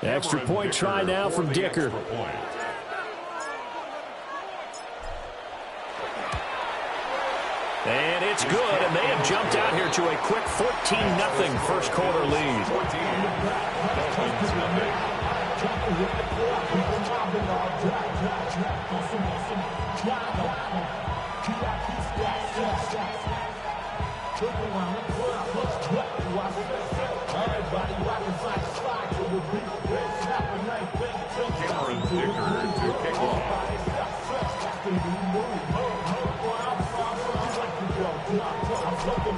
Extra point try now from Dicker. And it's good, and they have jumped out here to a quick 14-0 first quarter lead.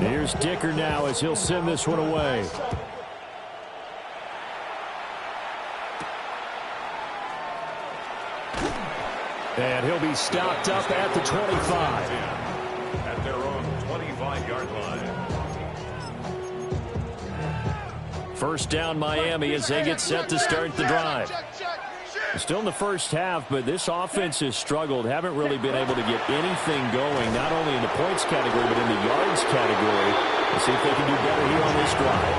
Here's Dicker now as he'll send this one away. And he'll be stopped up at the 25. At their own 25-yard line. First down Miami as they get set to start the drive. Still in the first half, but this offense has struggled. Haven't really been able to get anything going, not only in the points category, but in the yards category. Let's see if they can do better here on this drive.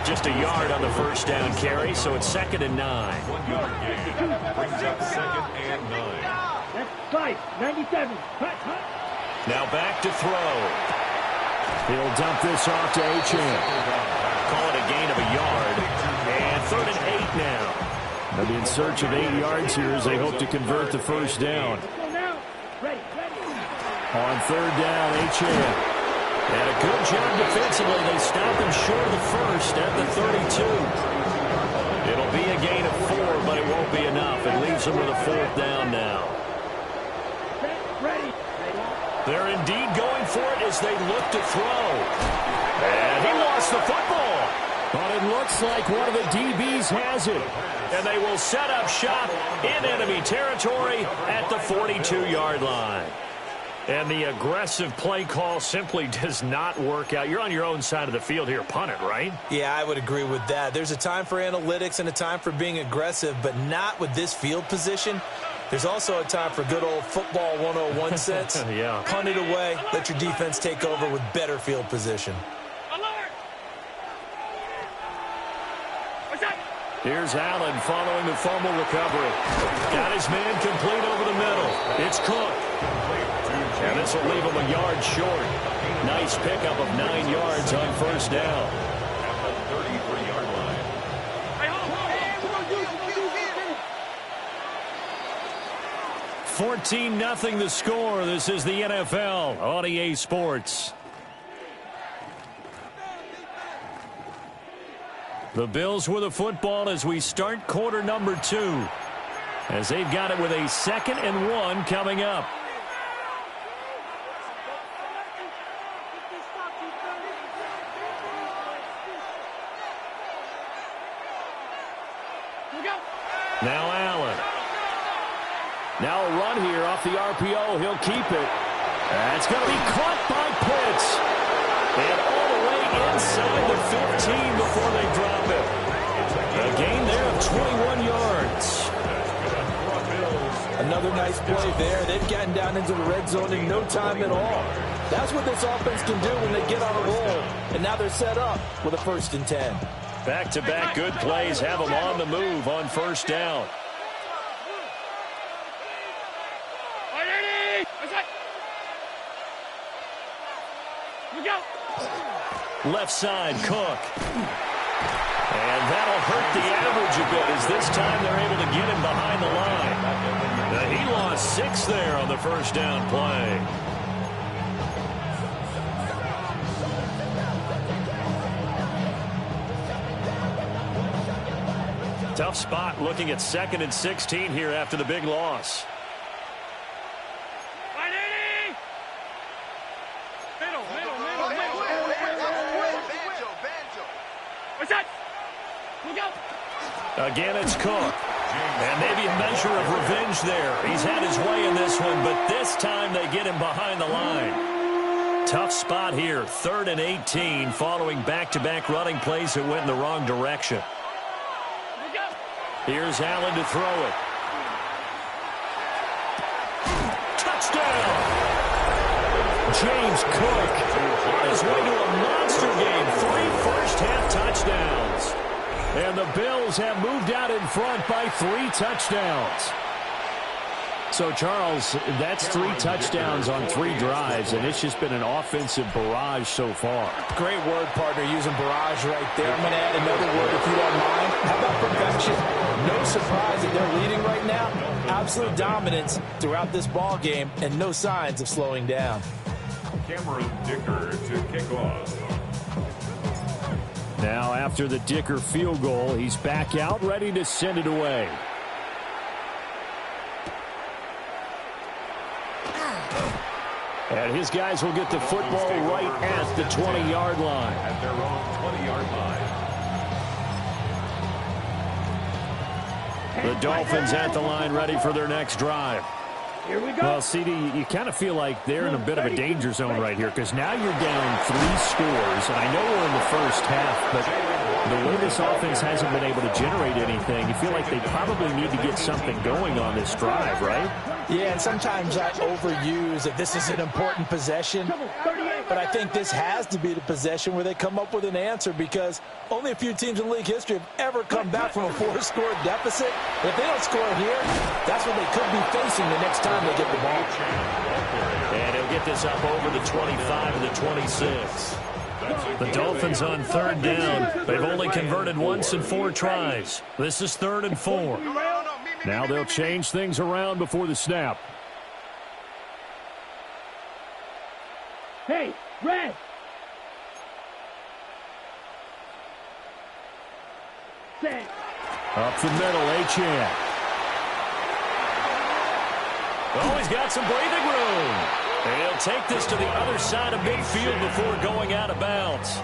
Just a yard on the first down carry, so it's 2nd and 9. 1 yard gain brings up 2nd and 9. That's right, 97. Now back to throw. He'll dump this off to Achane. Call it a gain of a yard. And 3rd and 8 now. They'll be in search of 8 yards here as they hope to convert the first down. On 3rd down, Achane. And a good job defensively. They stop him short of the first at the 32. It'll be a gain of 4, but it won't be enough. It leaves them with a 4th down now. They're indeed going for it as they look to throw. And he lost the football. But it looks like one of the DBs has it. And they will set up shop in enemy territory at the 42-yard line. And the aggressive play call simply does not work out. You're on your own side of the field here. Punt it, right? Yeah, I would agree with that. There's a time for analytics and a time for being aggressive, but not with this field position. There's also a time for good old football 101 sense. Yeah. Punt it away. Let your defense take over with better field position. Here's Allen following the fumble recovery. Got his man complete over the middle. It's Cook. And this will leave him a yard short. Nice pickup of 9 yards on first down. At the 33-yard line. 14-0 the score. This is the NFL on EA Sports. The Bills with the football as we start quarter number 2. As they've got it with a 2nd and 1 coming up. Now Allen. Now a run here off the RPO. He'll keep it. That's going to be caught by Pitts. And all the way inside the 15 before they drop it. A gain there of 21 yards. Another nice play there. They've gotten down into the red zone in no time at all. That's what this offense can do when they get on a roll. And now they're set up with a 1st and 10. Back-to-back good plays have them on the move on first down. Left side, Cook. And that'll hurt the average a bit as this time they're able to get him behind the line. He lost 6 there on the first down play. Tough spot looking at 2nd and 16 here after the big loss. Again, it's Cook. And maybe a measure of revenge there. He's had his way in this one, but this time they get him behind the line. Tough spot here. 3rd and 18 following back-to-back running plays that went in the wrong direction. Here's Allen to throw it. touchdown. James Cook on his way to a monster game. 3 first-half touchdowns. And the Bills have moved out in front by 3 touchdowns. So, Charles, that's 3 touchdowns on 3 drives, and it's just been an offensive barrage so far. Great word, partner, using barrage right there. I'm going to add another word, if you don't mind. How about perfection? No surprise that they're leading right now. Absolute dominance throughout this ball game, and no signs of slowing down. Cameron Dicker to kick off. Now, after the Dicker field goal, he's back out, ready to send it away. And his guys will get the football right at the 20-yard line. At their own 20-yard line. The Dolphins at the line, ready for their next drive. Here we go. Well, CD, you kind of feel like they're in a bit of a danger zone right here because now you're down 3 scores. And I know we're in the first half, but the way this offense hasn't been able to generate anything, you feel like they probably need to get something going on this drive, right? Yeah, and sometimes I overuse that this is an important possession, but I think this has to be the possession where they come up with an answer because only a few teams in league history have ever come back from a 4-score deficit. And if they don't score here, that's what they could be facing the next time they get the ball. And he'll get this up over the 25 to the 26. The Dolphins on 3rd down. They've only converted once in 4 tries. This is 3rd and 4. Now they'll change things around before the snap. Hey, red. Set. Up the middle, Achane. Oh, he's got some breathing room. And he'll take this to the other side of midfield before going out of bounds.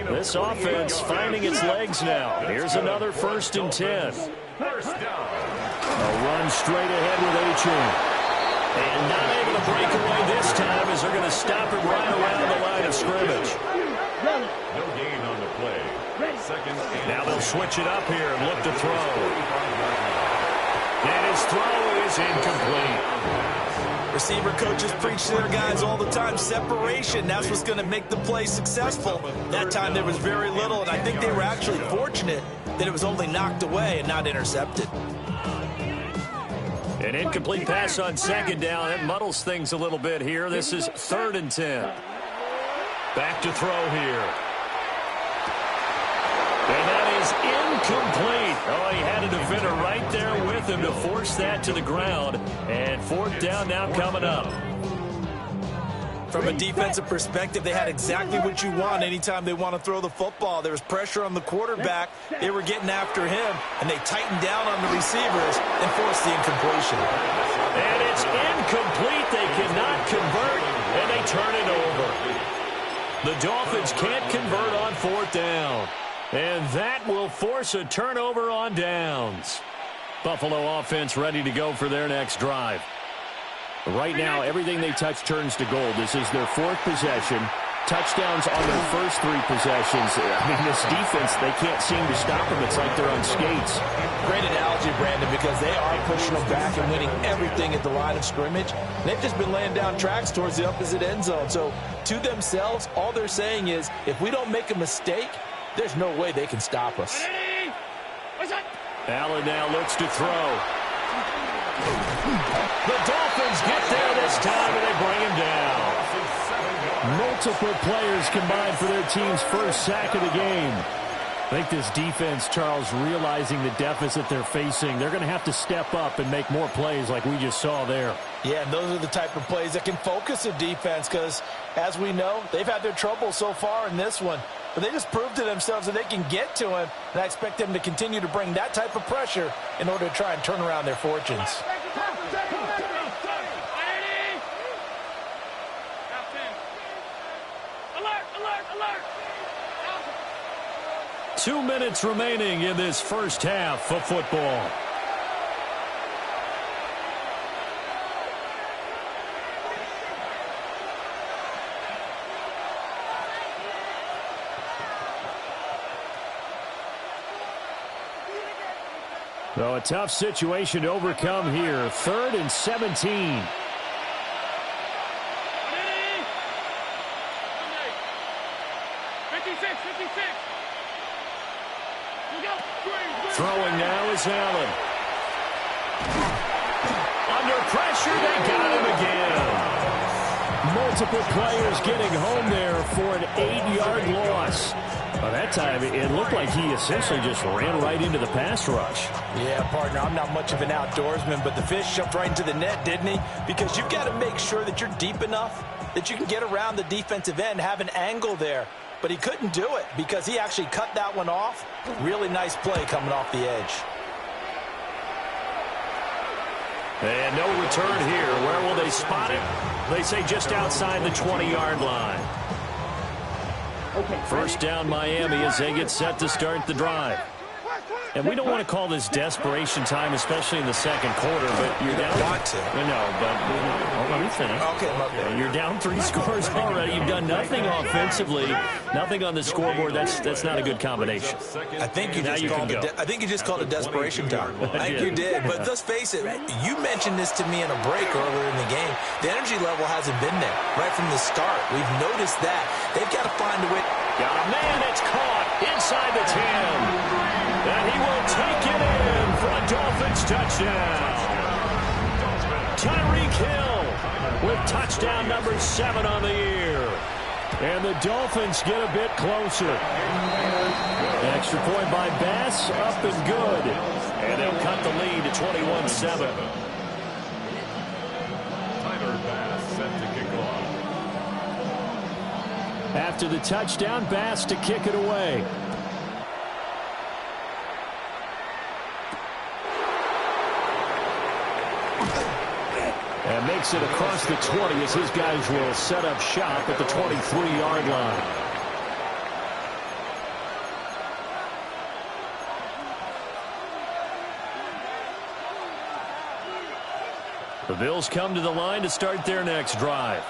This offense finding its legs now. Here's another 1st and 10. First down. A run straight ahead with Achane. And not able to break away this time as they're going to stop it right around the line of scrimmage. No gain on the play. Second and Now they'll switch it up here and look to throw. And his throw is incomplete. Receiver coaches preach to their guys all the time. Separation, that's what's going to make the play successful. That time there was very little, and I think they were actually fortunate that it was only knocked away and not intercepted. An incomplete pass on 2nd down. That muddles things a little bit here. This is 3rd and 10. Back to throw here. And that is incomplete. Oh, he had a defender right there with him to force that to the ground. And 4th down now coming up. From a defensive perspective, they had exactly what you want anytime they want to throw the football. There was pressure on the quarterback. They were getting after him, and they tightened down on the receivers and forced the incompletion. And it's incomplete. They cannot convert, and they turn it over. The Dolphins can't convert on 4th down. And that will force a turnover on downs. Buffalo offense ready to go for their next drive. Right now, everything they touch turns to gold. This is their 4th possession. Touchdowns on their first 3 possessions. I mean, this defense, they can't seem to stop them. It's like they're on skates. Great analogy, Brandon, because they are pushing them back and winning everything at the line of scrimmage. They've just been laying down tracks towards the opposite end zone. So, to themselves, all they're saying is, if we don't make a mistake, there's no way they can stop us. Allen now looks to throw. The Dolphins get there this time, and they bring him down. Multiple players combined for their team's first sack of the game. I think this defense, Charles, realizing the deficit they're facing, they're going to have to step up and make more plays like we just saw there. Yeah, and those are the type of plays that can focus a defense because, as we know, they've had their trouble so far in this one. But they just proved to themselves that they can get to him, and I expect them to continue to bring that type of pressure in order to try and turn around their fortunes. Alert, alert, alert. 2 minutes remaining in this first half of football. So a tough situation to overcome here. 3rd and 17. pressure. They got him again. Multiple players getting home there for an 8-yard loss. Well, that time, it looked like he essentially just ran right into the pass rush. Yeah, partner, I'm not much of an outdoorsman, but the fish jumped right into the net, didn't he? Because you've got to make sure that you're deep enough that you can get around the defensive end, have an angle there. But he couldn't do it because he actually cut that one off. Really nice play coming off the edge. And no return here. Where will they spot it? They say just outside the 20-yard line. First down Miami as they get set to start the drive. And we don't want to call this desperation time, especially in the second quarter, but you're down. Want to. No, but let me finish. Okay, my bad. You're down 3 scores already. You've done nothing offensively, nothing on the scoreboard. That's not a good combination. I think you just called it desperation time. I think you did. But let's face it, you mentioned this to me in a break earlier in the game. The energy level hasn't been there right from the start. We've noticed that. They've got to find a way. Got a man. It's caught inside the 10. And he will take it in for a Dolphins touchdown. Tyreek Hill with touchdown number 7 on the year. And the Dolphins get a bit closer. Extra point by Bass, up and good. And they'll cut the lead to 21-7. Tyler Bass set to kick off. After the touchdown, Bass to kick it away. And makes it across the 20 as his guys will set up shop at the 23-yard line. The Bills come to the line to start their next drive.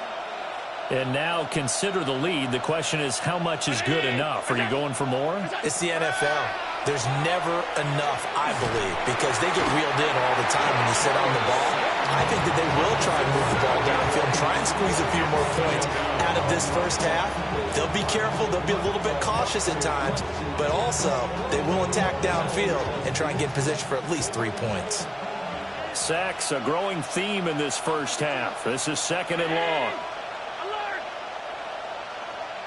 And now consider the lead. The question is, how much is good enough? Are you going for more? It's the NFL. There's never enough, I believe, because they get reeled in all the time when you sit on the ball. I think that they will try and move the ball downfield, try and squeeze a few more points out of this first half. They'll be careful. They'll be a little bit cautious at times, but also they will attack downfield and try and get in position for at least 3 points. Sacks, a growing theme in this first half. This is second and long. Alert!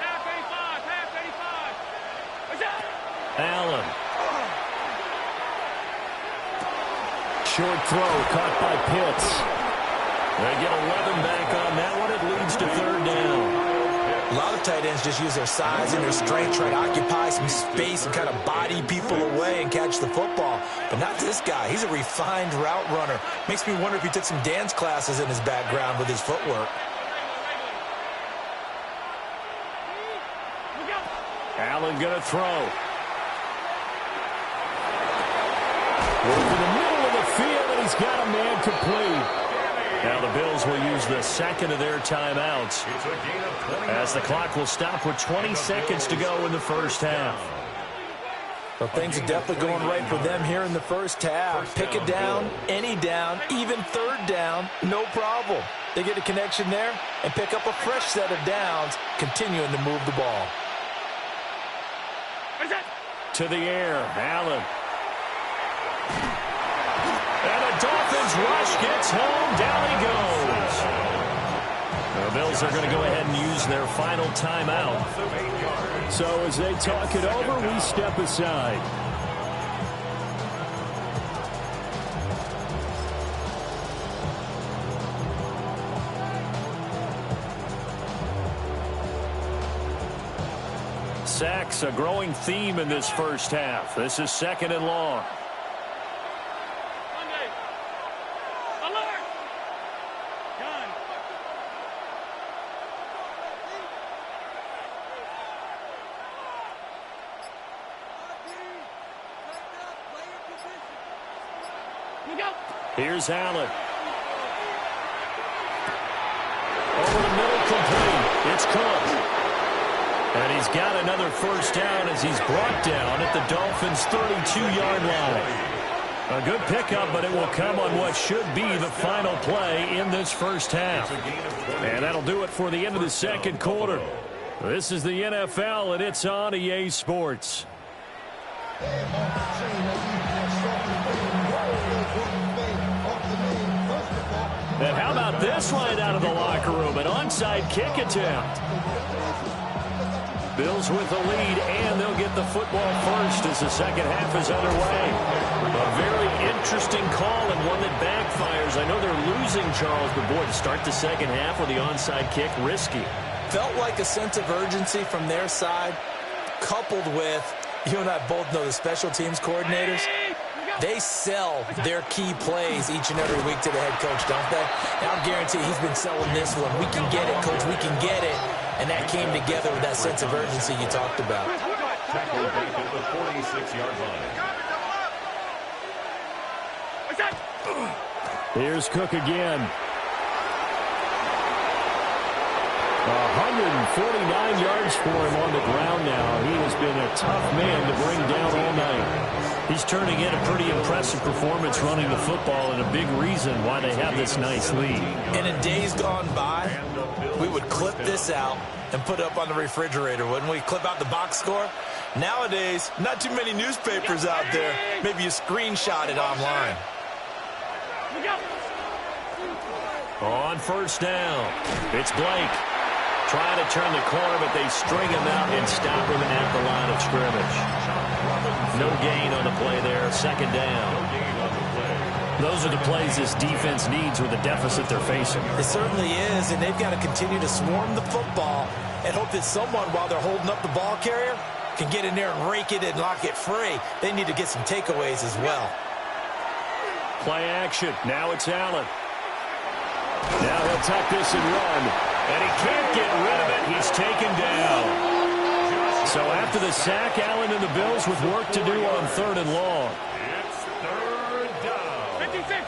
Half 85, half 85. What's up? Allen. Short throw caught by Pitts. They get 11 back on that one. It leads to third down. A lot of tight ends just use their size and their strength, try to occupy some space and kind of body people away and catch the football. But not this guy. He's a refined route runner. Makes me wonder if he took some dance classes in his background with his footwork. Allen going to throw. Over the middle of the field, and he's got a man complete. Now the Bills will use the second of their timeouts as the clock will stop with 20 seconds to go in the first half. Well, things are definitely going right for them here in the first half. Pick a down, any down, even third down, no problem. They get a connection there and pick up a fresh set of downs, continuing to move the ball. To the air, Allen. And the Dolphins rush gets home. Down he goes. The Bills are going to go ahead and use their final timeout. So as they talk it over, we step aside. Sacks, a growing theme in this first half. This is second and long. Here's Allen. Over the middle, complete. It's Cook. And he's got another first down as he's brought down at the Dolphins' 32-yard line. A good pickup, but it will come on what should be the final play in this first half. And that'll do it for the end of the second quarter. This is the NFL, and it's on EA Sports. And how about this line out of the locker room? An onside kick attempt. Bills with the lead, and they'll get the football first as the second half is underway. A very interesting call and one that backfires. I know they're losing, Charles, but boy, to start the second half with the onside kick, risky. Felt like a sense of urgency from their side, coupled with, you and I both know the special teams coordinators, they sell their key plays each and every week to the head coach, don't they? And I'll guarantee he's been selling this one. We can get it, coach, we can get it. And that came together with that sense of urgency you talked about. Tackle back at the 46-yard line. Here's Cook again. 149 yards for him on the ground now. He has been a tough man to bring down all night. He's turning in a pretty impressive performance running the football, and a big reason why they have this nice lead. And in days gone by, we would clip this out and put it up on the refrigerator, wouldn't we? Clip out the box score. Nowadays, not too many newspapers out there. Maybe you screenshot it online. On first down, it's Blake. Trying to turn the corner, but they string him out and stop him at the line of scrimmage. No gain on the play there. Second down. Those are the plays this defense needs with the deficit they're facing. It certainly is, and they've got to continue to swarm the football and hope that someone, while they're holding up the ball carrier, can get in there and rake it and lock it free. They need to get some takeaways as well. Play action. Now it's Allen. Now he'll tuck this and run. And he can't get rid of it. He's taken down. So after the sack, Allen and the Bills with work to do on third and long. It's third down. 56.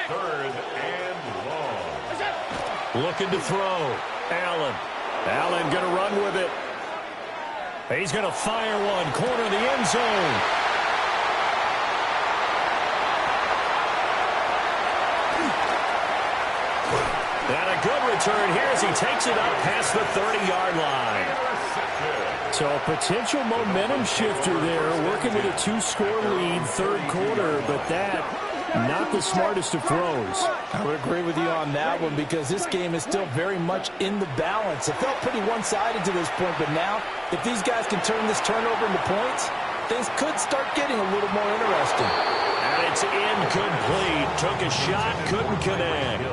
Third and long. Looking to throw. Allen. Allen going to run with it. He's going to fire one. Corner of the end zone. And a good return here as he takes it up past the 30-yard line. So a potential momentum shifter there, working with a 2-score lead, third quarter, but that, not the smartest of throws. I would agree with you on that one because this game is still very much in the balance. It felt pretty one-sided to this point, but now, if these guys can turn this turnover into points, things could start getting a little more interesting. And it's incomplete. Took a shot, couldn't connect.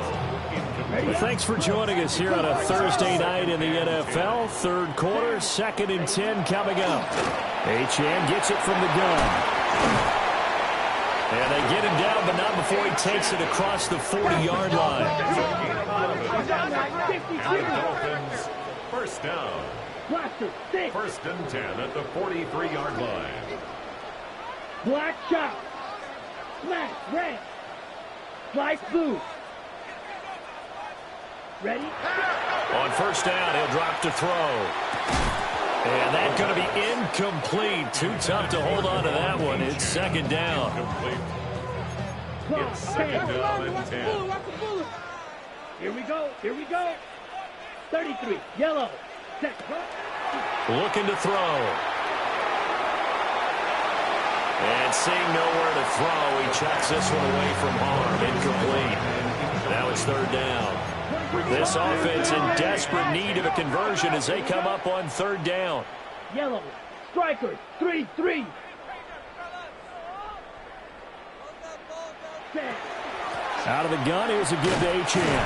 Well, thanks for joining us here on a Thursday night in the NFL. Third quarter, 2nd and 10 coming up. Achane gets it from the gun. And they get him down, but not before he takes it across the 40-yard line. And the Dolphins, first down. 1st and 10 at the 43-yard line. Black shot. Black, red. Slice blue. Ready? On first down, he'll drop to throw. And that's going to be incomplete. Too tough to hold on to that one. It's second down. It's second down and 10. Here we go. 33, yellow. Set. Looking to throw. And seeing nowhere to throw, he chucks this one away from harm. Incomplete. Now it's third down. This offense in desperate need of a conversion as they come up on third down. Yellow. Strikers. 3-3. Out of the gun, here's a give to Achane.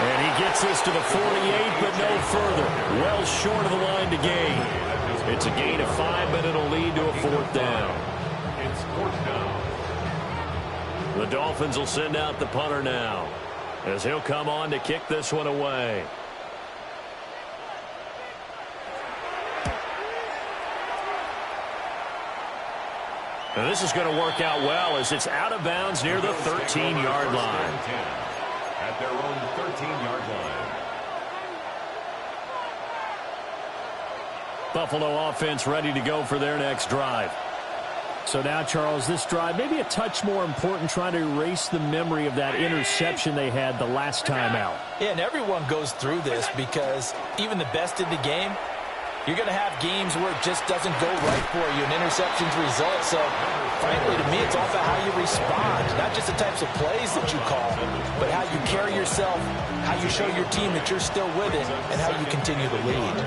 And he gets this to the 48, but no further. Well short of the line to gain. It's a gain of 5, but it'll lead to a fourth down. It's fourth down. The Dolphins will send out the punter now, as he'll come on to kick this one away. Now this is going to work out well as it's out of bounds near the 13-yard line. At their own 13-yard line. Buffalo offense ready to go for their next drive. So now, Charles, this drive maybe a touch more important, trying to erase the memory of that interception they had the last time out. Yeah, and everyone goes through this because even the best in the game, You're going to have games where it just doesn't go right for you, and interceptions result. So, frankly, to me, it's all about how you respond. Not just the types of plays that you call, but how you carry yourself, how you show your team that you're still with it, and how you continue to lead.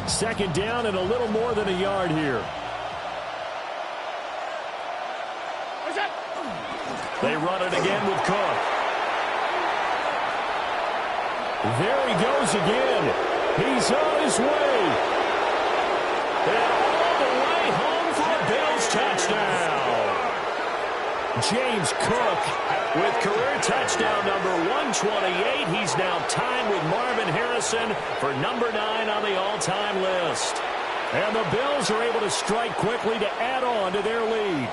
Second down and a little more than a yard here. They run it again with Cook. There he goes again. He's on his way. And all the way home for a Bills touchdown. James Cook with career touchdown number 128. He's now tied with Marvin Harrison for number 9 on the all-time list. And the Bills are able to strike quickly to add on to their lead.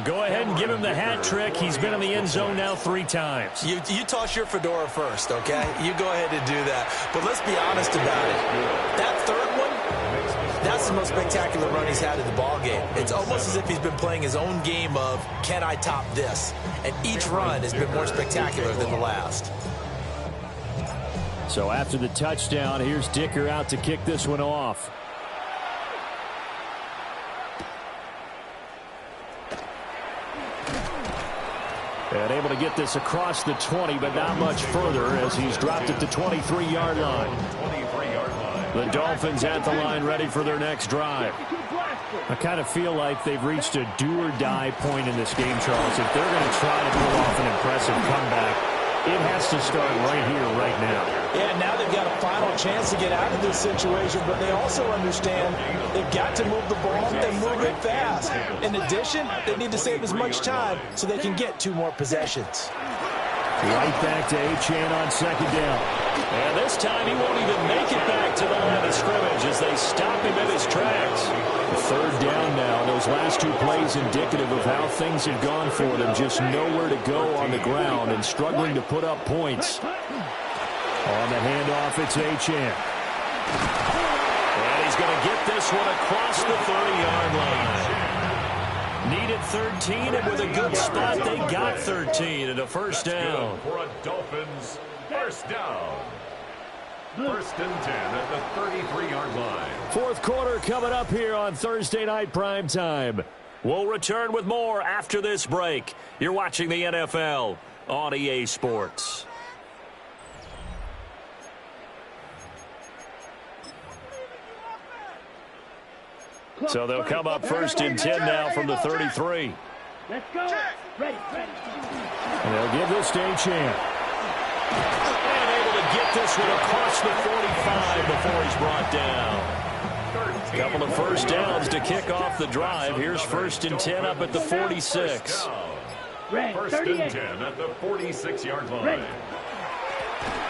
Go ahead and give him the hat trick. He's been in the end zone now 3 times. You toss your fedora first, okay? You go ahead and do that. But let's be honest about it. That third one, that's the most spectacular run he's had in the ballgame. It's almost as if he's been playing his own game of, can I top this? And each run has been more spectacular than the last. So after the touchdown, here's Dicker out to kick this one off. And able to get this across the 20, but not much further as he's dropped at the 23-yard line. The Dolphins at the line ready for their next drive. I kind of feel like they've reached a do-or-die point in this game, Charles. If they're going to try to pull off an impressive comeback, it has to start right here, right now. Yeah, now they've got a final chance to get out of this situation, but they also understand they've got to move the ball and move it fast. In addition, they need to save as much time so they can get 2 more possessions. Right back to Achane on second down. And this time he won't even make it back to the line of scrimmage as they stop him in his tracks. Third down now. Those last 2 plays indicative of how things have gone for them. Just nowhere to go on the ground and struggling to put up points. On the handoff, it's Achane. And he's going to get this one across the 30-yard line. Needed 13, and with a good spot, they got 13 and a first down. For a Dolphins first down. First and 10 at the 33-yard line. Fourth quarter coming up here on Thursday Night Primetime. We'll return with more after this break. You're watching the NFL on EA Sports. So they'll come up first and 10 now from the 33. Let's go. Ready. And they'll give this to Achane. And able to get this one across the 45 before he's brought down. A couple of first downs to kick off the drive. Here's first and 10 up at the 46. First and 10 at the 46-yard line.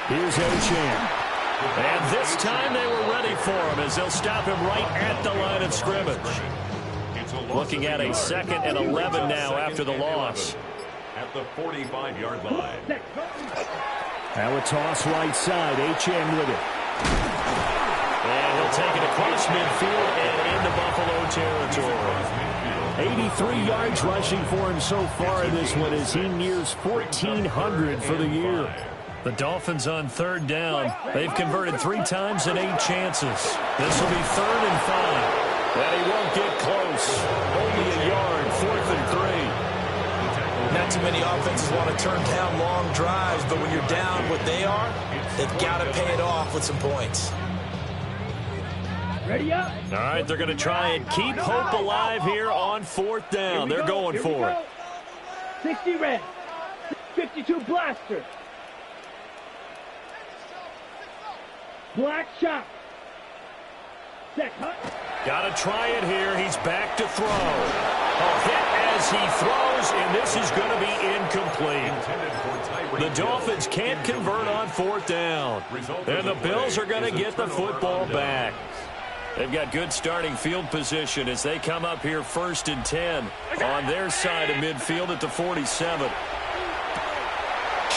Here's Achane. And this time they were ready for him as they'll stop him right at the line of scrimmage. Looking at a 2nd and 11 now after the loss. At the 45-yard line. Now a toss right side. Achane with it. And he'll take it across midfield and into Buffalo territory. 83 yards rushing for him so far in this one as he nears 1,400 for the year. The Dolphins on third down. They've converted 3 times and 8 chances. This will be 3rd and 5. And he won't get close. Only a yard, 4th and 3. Not too many offenses want to turn down long drives, but when you're down what they are, they've got to pay it off with some points. Ready up. All right, they're going to try and keep hope alive here on 4th down. They're going for it. 60 red. 52 blaster. Black shot. Set cut. Got to try it here. He's back to throw. A hit as he throws, and this is going to be incomplete. The Dolphins can't convert on 4th down. And the Bills are going to get the football back. They've got good starting field position as they come up here 1st and 10 on their side of midfield at the 47.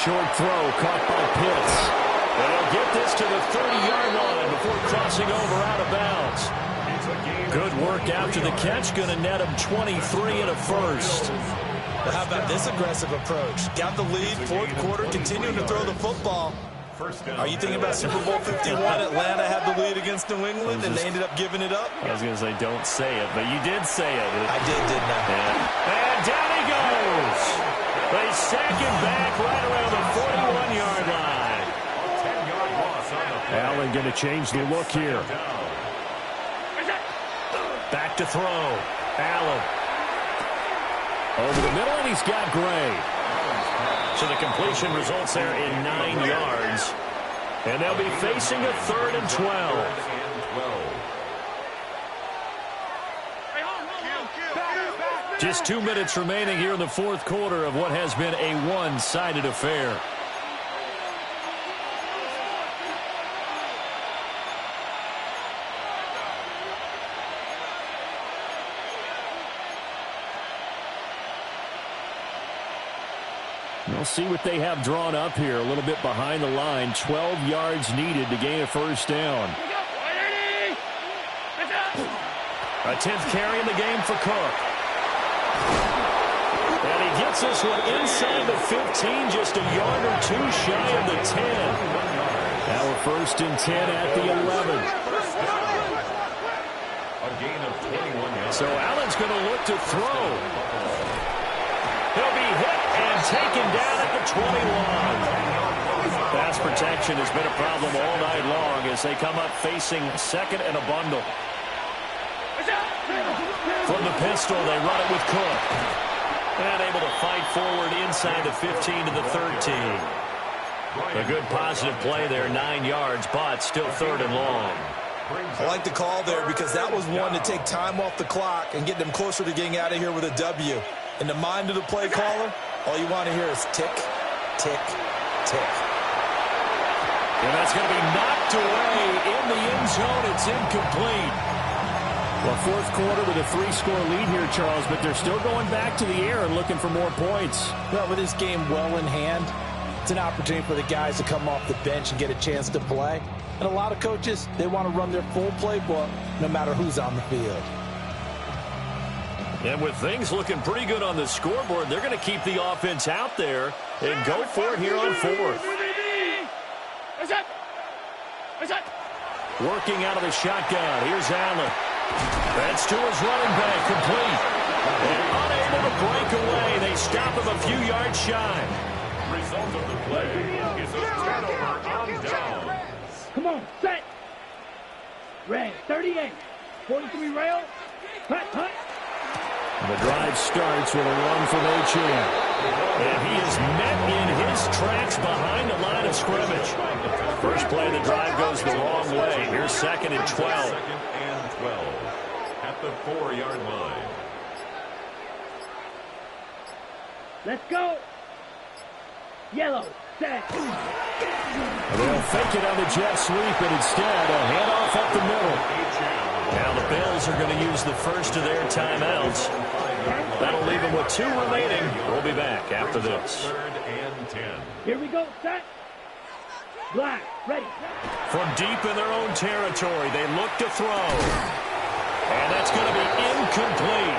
Short throw caught by Pitts. And he'll get this to the 30-yard line before crossing over out of bounds. Good work after the catch. Going to net him 23 and a first. Well, how about this aggressive approach? Got the lead, fourth quarter, continuing to throw the football. Are you thinking about Super Bowl 51? Atlanta had the lead against New England, and they ended up giving it up? I was going to say, don't say it, but you did say it. I did, didn't I? Yeah. And down he goes. They sack him back right around the 41-yard line. Allen going to change the look here. Back to throw. Allen. Over the middle, and he's got Gray. So the completion results there in 9 yards. And they'll be facing a 3rd and 12. Just 2 minutes remaining here in the fourth quarter of what has been a one-sided affair. We'll see what they have drawn up here. A little bit behind the line. 12 yards needed to gain a first down. A 10th carry in the game for Cook. And he gets this one inside the 15, just a yard or two shy of the 10. Now we're 1st and 10 at the 11. A gain of 21 yards. So Allen's going to look to throw. He'll be hit and taken down at the 21. Pass protection has been a problem all night long as they come up facing 2nd and a bundle. From the pistol, they run it with Cook. And able to fight forward inside the 15 to the 13. A good positive play there, 9 yards, but still 3rd and long. I like the call there because that was one to take time off the clock and get them closer to getting out of here with a W. In the mind of the play caller, all you want to hear is tick, tick, tick. And that's going to be knocked away in the end zone. It's incomplete. Well, fourth quarter with a 3-score lead here, Charles, but they're still going back to the air and looking for more points. Well, with this game well in hand, it's an opportunity for the guys to come off the bench and get a chance to play. And a lot of coaches, they want to run their full playbook no matter who's on the field. And with things looking pretty good on the scoreboard, they're going to keep the offense out there and go for it here on 4th. Working out of the shotgun. Here's Allen. That's to his running back, complete. And unable to break away. They stop him a few yards shy. Result of the play is a turnover on down. Come on, set. Red, 38. 43 rail. Hut, hut. The drive starts with a run from Achane. And he is met in his tracks behind the line of scrimmage. First play of the drive goes the wrong way. Here's 2nd and 12. 2nd and 12 at the 4-yard line. Let's go. Yellow, set. They'll fake it on the jet sweep, and instead a handoff up the middle. Now the Bills are going to use the first of their timeouts. That'll leave them with 2 remaining. We'll be back after this. 3rd and 10. Here we go, set. Black, ready. From deep in their own territory, they look to throw. And that's going to be incomplete.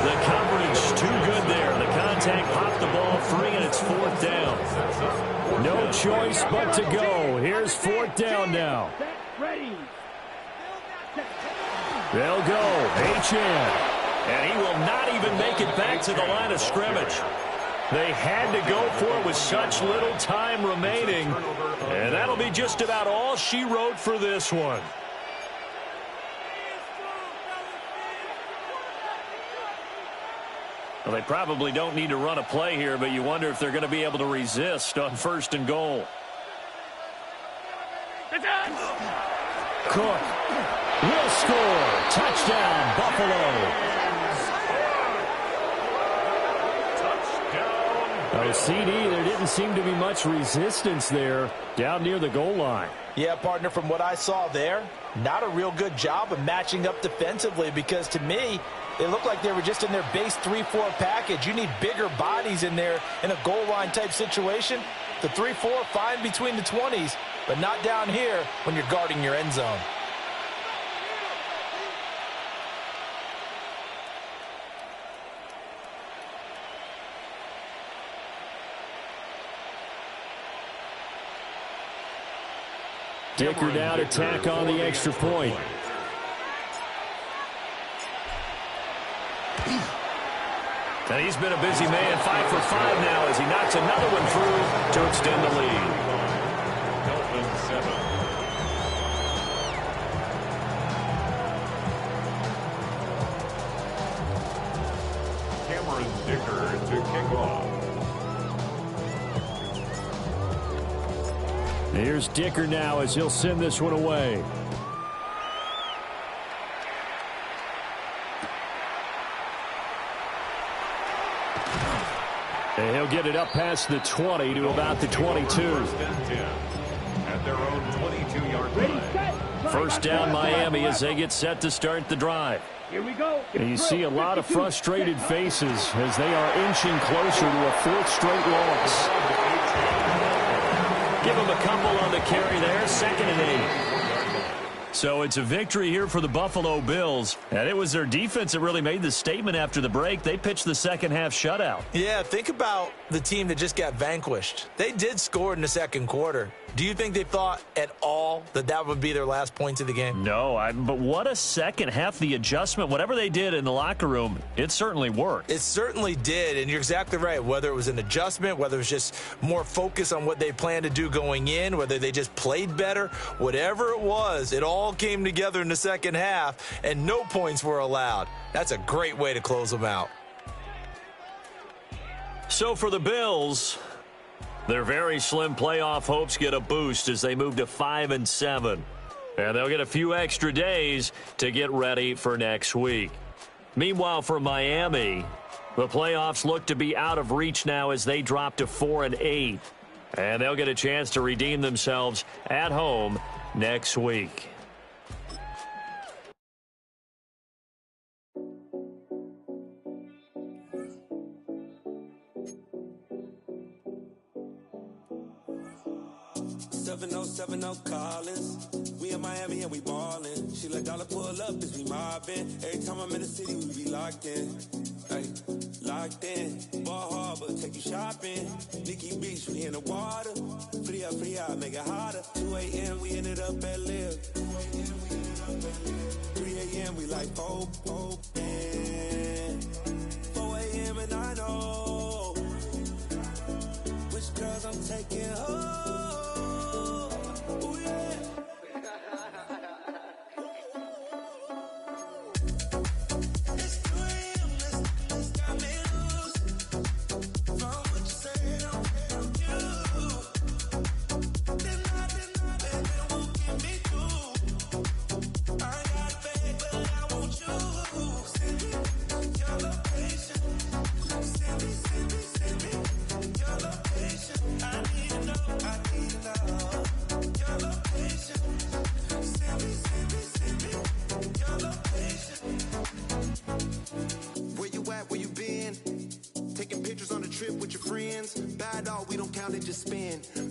The coverage too good there. The contact popped the ball free, and it's 4th down. No choice but to go. Here's 4th down now. Set, ready. They'll go. Achane. And he will not even make it back to the line of scrimmage. They had to go for it with such little time remaining. And that'll be just about all she wrote for this one. Well, they probably don't need to run a play here, but you wonder if they're going to be able to resist on 1st and goal. Cook will score. Touchdown, Buffalo. Oh, CD, there didn't seem to be much resistance there down near the goal line. Yeah, partner, from what I saw there, not a real good job of matching up defensively because to me, it looked like they were just in their base 3-4 package. You need bigger bodies in there in a goal line type situation. The 3-4 fine between the 20s, but not down here when you're guarding your end zone. Dicker now to tack on the extra point. And he's been a busy man, 5 for 5 now as he knocks another one through to extend the lead. Dolphins 7. Cameron Dicker to kick off. Here's Dicker now as he'll send this one away. And he'll get it up past the 20 to about the 22. First and 10 at their own 22-yard line. First down Miami as they get set to start the drive. Here we go. And you see a lot of frustrated faces as they are inching closer to a fourth straight loss. Give them a couple on the carry there, 2nd and 8. So it's a victory here for the Buffalo Bills. And it was their defense that really made the statement after the break. They pitched the second half shutout. Yeah, think about the team that just got vanquished. They did score in the second quarter. Do you think they thought at all that that would be their last points of the game? No, but what a second half. The adjustment, whatever they did in the locker room, it certainly worked. It certainly did, and you're exactly right. Whether it was an adjustment, whether it was just more focus on what they planned to do going in, whether they just played better, whatever it was, it all came together in the second half, and no points were allowed. That's a great way to close them out. So for the Bills, their very slim playoff hopes get a boost as they move to 5-7. And they'll get a few extra days to get ready for next week. Meanwhile, for Miami, the playoffs look to be out of reach now as they drop to 4-8. And they'll get a chance to redeem themselves at home next week. Collins. We in Miami and we ballin'. She let dollar pull up as we mobbin'. Every time I'm in the city, we be locked in. Ay, locked in. Ball Harbor, take you shopping. Nikki Beach, we in the water. Free up, make it hotter. 2 a.m. we ended up at Live. 3 a.m. we like Pope. 4 a.m. and I know which girls I'm taking home.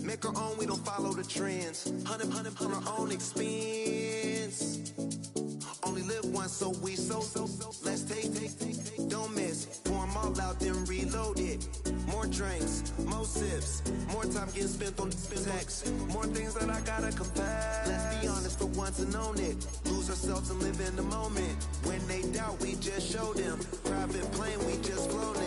Make our own, we don't follow the trends. 100 on our own expense. Only live once, so we so. Let's take. Don't miss. Pour 'em all out, then reload it. More drinks, more sips. More time getting spent on text. More things that I gotta confess. Let's be honest for once and own it. Lose ourselves and live in the moment. When they doubt, we just show them. Private plane, we just flown in.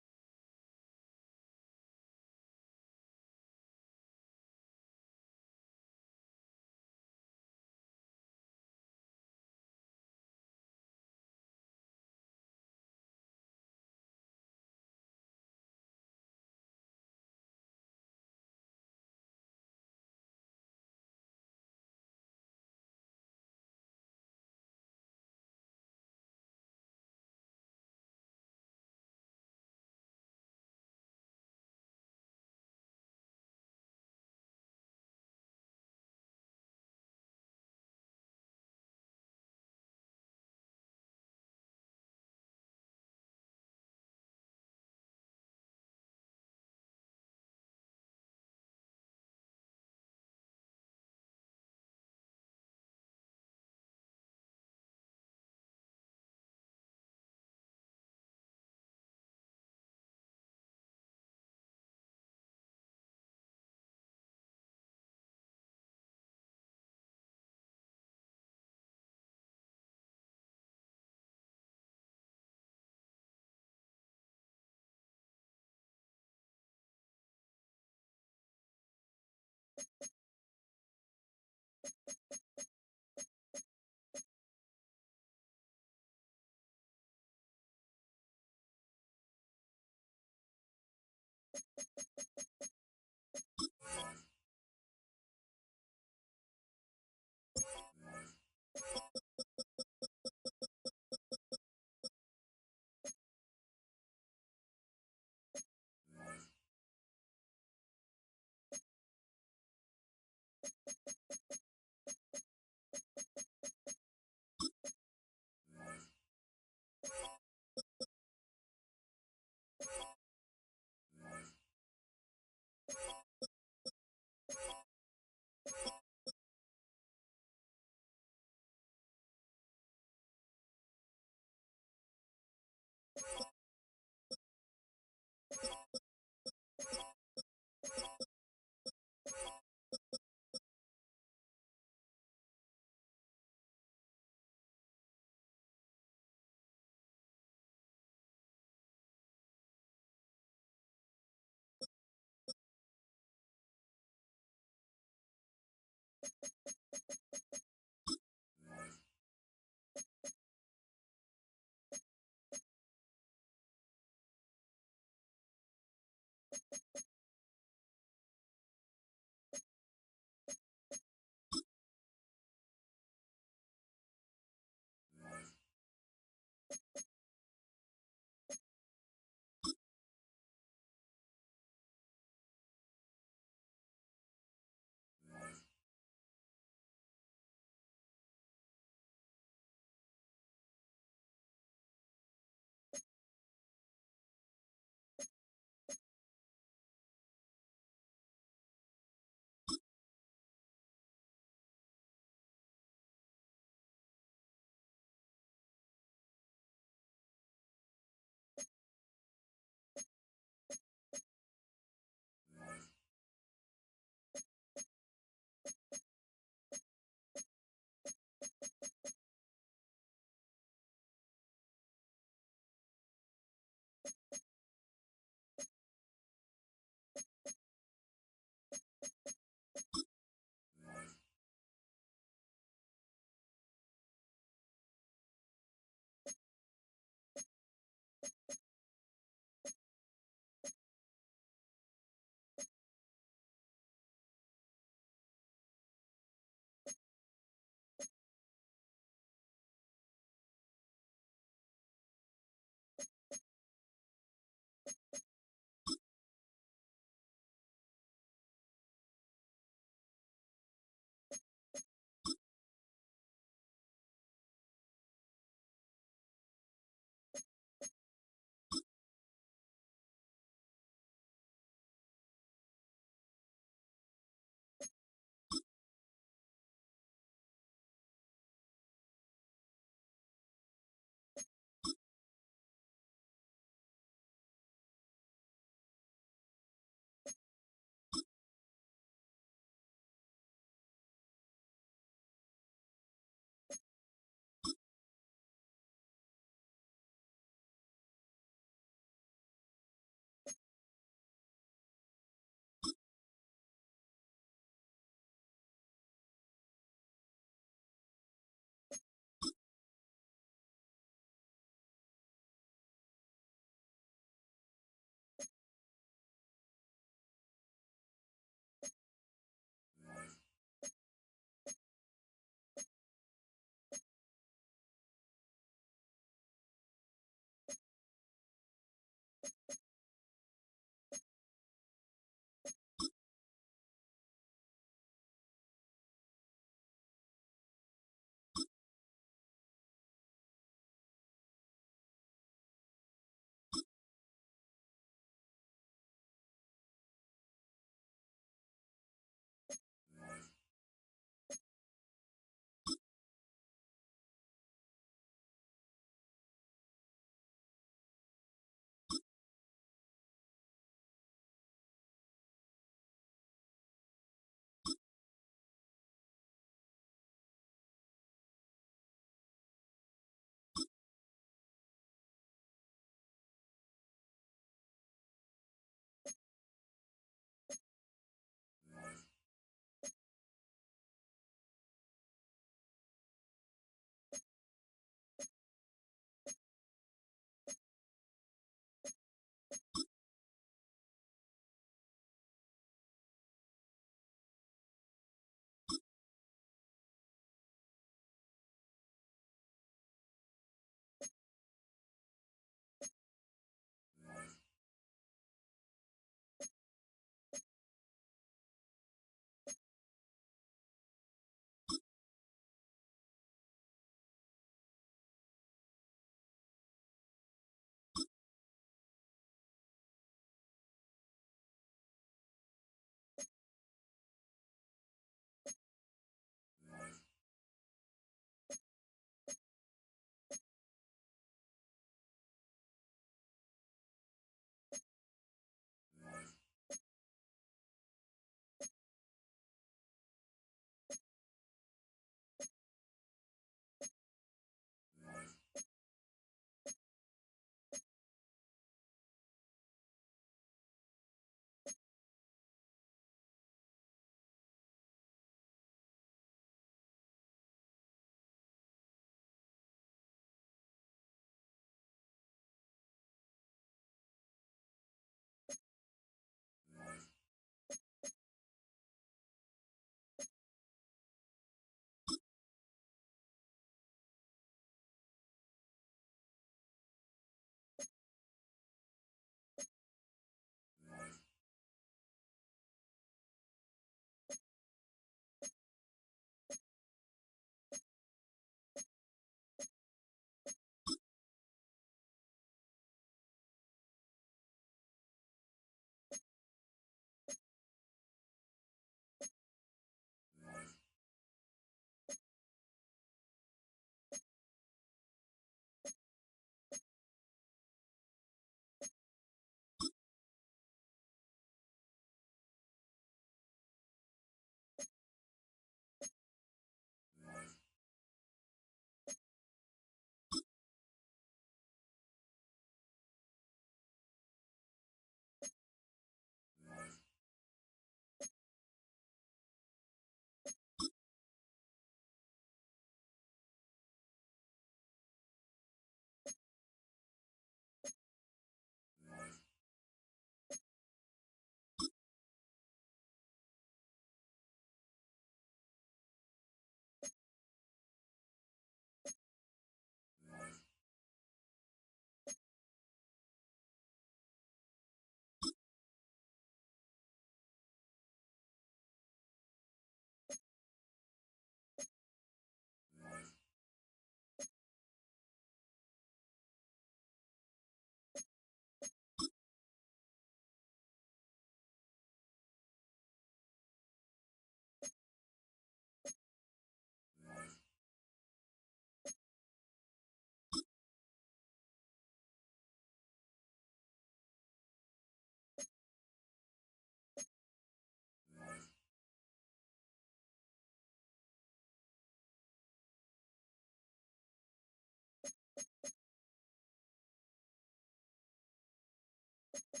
you